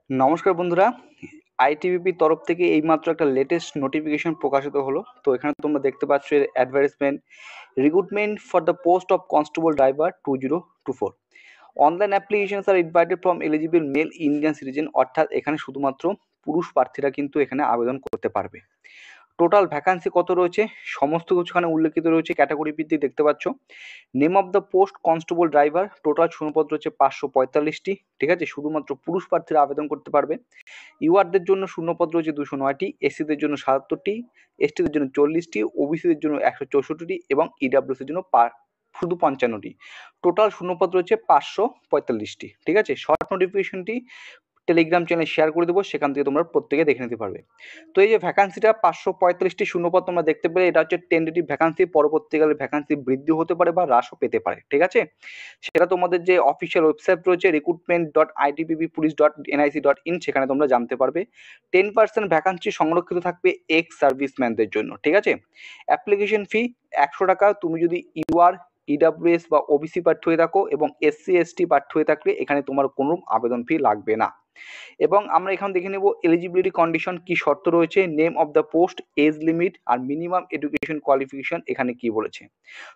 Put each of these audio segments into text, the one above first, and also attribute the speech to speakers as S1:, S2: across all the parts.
S1: নমস্কার বন্ধুরা, আইটিবিপির তরফ থেকে এইমাত্র একটা লেটেস্ট নোটিফিকেশন প্রকাশিত হলো। তো এখানে তোমরা দেখতে পাচ্ছ এর advertisement, recruitment for the post of constable driver 2024। Online applications are invited from eligible male Indian citizen, অর্থাৎ এখানে শুধুমাত্র পুরুষ প্রার্থীরা কিন্তু এখানে আবেদন করতে পারবে। টোটাল ভ্যাকান্সি কত রয়েছে সমস্ত কিছু এখানে উল্লেখিত রয়েছে, ক্যাটাগরি ভিত্তিক দেখতে পাচ্ছ। Name of the post constable driver, total শূন্যপদ রয়েছে 545টি, ঠিক আছে, শুধুমাত্র পুরুষ প্রার্থীরা আবেদন করতে পারবে। ইউআরদের জন্য শূন্যপদ রয়েছে 209টি, এসসিদের জন্য 77টি, এসটিদের জন্য 40টি, ওবিসিদের জন্য 164টি এবং ইডাব্লিউসির জন্য শুধু 55টি। টোটাল শূন্যপদ রয়েছে 545টি, ঠিক আছে। শর্ট নোটিফিকেশনটি টেলিগ্রাম চ্যানেলে শেয়ার করে দেবো, সেখান থেকে তোমরা প্রত্যেকে দেখে নিতে পারবে। তো এই যে ভ্যাকান্সিটা 545টি শূন্যপদ তোমরা দেখতে পেলে, এটা হচ্ছে টেন্টেটিভ ভ্যাকান্সি, পরবর্তীকালে ভ্যাকান্সি বৃদ্ধি হতে পারে বা হ্রাসও পেতে পারে, ঠিক আছে। সেটা তোমাদের যে অফিসিয়াল ওয়েবসাইট রয়েছে recruitment.itpp.police.nic.in, সেখানে তোমরা জানতে পারবে। 10% ভ্যাকান্সি সংরক্ষিত থাকবে এক্স সার্ভিসম্যানদের জন্য, ঠিক আছে। অ্যাপ্লিকেশন ফি 100 টাকা। তুমি যদি ইউআর, ইডাব্লিউএস বা ওবিসি প্রার্থী হয়ে থাকো এবং এসসি এসটি প্রার্থী হয়ে থাকলে এখানে তোমার কোনো আবেদন ফি লাগবে না। এবং আমরা এখানে দেখে নেব এলিজিবিলিটি কন্ডিশন কি শর্ত রয়েছে, name of the post, age limit আর মিনিমাম এডুকেশন কোয়ালিফিকেশন এখানে কি বলেছে।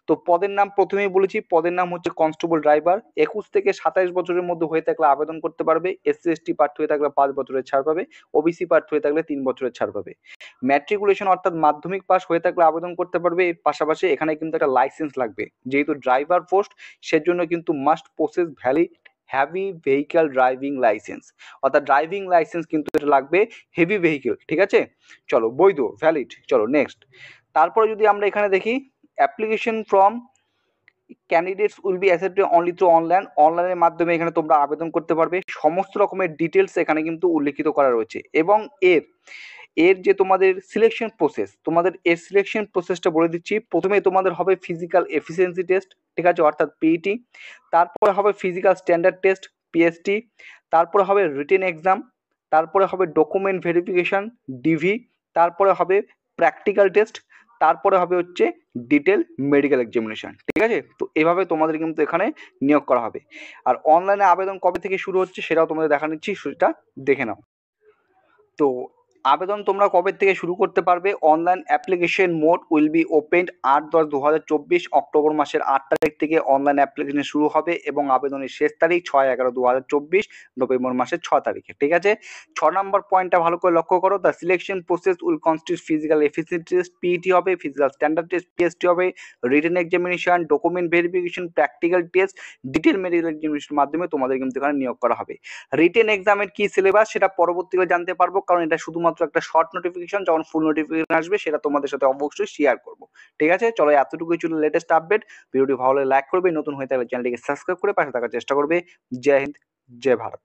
S1: তো পদের নাম প্রথমেই বলেছি, পদের নাম হচ্ছে কনস্টেবল ড্রাইভার। 21 থেকে 27 বছরের মধ্যে হয়ে থাকলে আবেদন করতে পারবে। এসসি এসটি প্রার্থী হয়ে থাকলে 5 বছরের ছাড় পাবে, ওবিসি প্রার্থী হয়ে থাকলে 3 বছরের ছাড় পাবে। ম্যাট্রিকুলেশন অর্থাৎ মাধ্যমিক পাস হয়ে থাকলে আবেদন করতে পারবে। এর পাশাপাশি এখানে কিন্তু একটা লাইসেন্স লাগবে, যেহেতু ড্রাইভার পোস্ট সেজন্য কিন্তু must process valid heavy vehicle driving licence, অর্থাৎ ড্রাইভিং লাইসেন্স কিন্তু এটা লাগবে হেভি ভেহিকেল, ঠিক আছে। চলো, বৈধ, ভ্যালিড। চলো নেক্সট। তারপরে যদি আমরা এখানে দেখি, application from candidates will be accepted only through online, অনলাইনের মাধ্যমে এখানে তোমরা আবেদন করতে পারবে। সমস্ত রকমের ডিটেলস এখানে কিন্তু উল্লেখিত করা রয়েছে। এবং এর এর যে তোমাদের সিলেকশন প্রসেস, তোমাদের এর সিলেকশন প্রসেসটা বলে দিচ্ছি। প্রথমে তোমাদের হবে ফিজিক্যাল এফিসিয়েন্সি টেস্ট, ঠিক আছে, অর্থাৎ পিইটি। তারপরে হবে ফিজিক্যাল স্ট্যান্ডার্ড টেস্ট, পিএসটি। তারপরে হবে রিটেন এক্সাম। তারপরে হবে ডকুমেন্ট ভেরিফিকেশন, ডিভি। তারপরে হবে প্র্যাকটিক্যাল টেস্ট। তারপরে হবে হচ্ছে ডিটেল মেডিকেল এক্সামিনেশন, ঠিক আছে। তো এভাবে তোমাদের কিন্তু এখানে নিয়োগ করা হবে। আর অনলাইনে আবেদন কবে থেকে শুরু হচ্ছে সেটাও তোমাদের দেখা নিচ্ছি, সেটা দেখে নাও। তো আবেদন তোমরা কবে থেকে শুরু করতে পারবে, online application mode will be opened 8/10/2024, October মাসের 8 তারিখ থেকে অনলাইন অ্যাপ্লিকেশন শুরু হবে এবং আবেদনের শেষ তারিখ 6/11/2024, নভেম্বর মাসের 6 তারিখে, ঠিক আছে। 6 নম্বর পয়েন্টটা ভালো করে লক্ষ্য করো, the selection process will constitute physical efficiency test, PET হবে, ফিজিক্যাল স্ট্যান্ডার্ড টেস্ট, পিএসটি হবে, written examination, document verification, practical test, detail medical এক্সামিনেশনের মাধ্যমে তোমাদের কিন্তু এখানে নিয়োগ করা হবে। রিটেন এক্সামের কি সিলেবাস সেটা পরবর্তীকালে জানতে পারবো, কারণ এটা শুধুমাত্র একটা শর্ট নোটিফিকেশন, যখন ফুল নোটিফিকেশন আসবে সেটা তোমাদের সাথে অবশ্যই শেয়ার করবো, ঠিক আছে। চলো, এতটুকুই ছিল লেটেস্ট আপডেট। ভিডিওটি ভালো লাগলে লাইক করবে, নতুন হয়ে থাকলে চ্যানেলটিকে সাবস্ক্রাইব করে পাশে থাকার চেষ্টা করবে। জয় হিন্দ, জয় ভারত।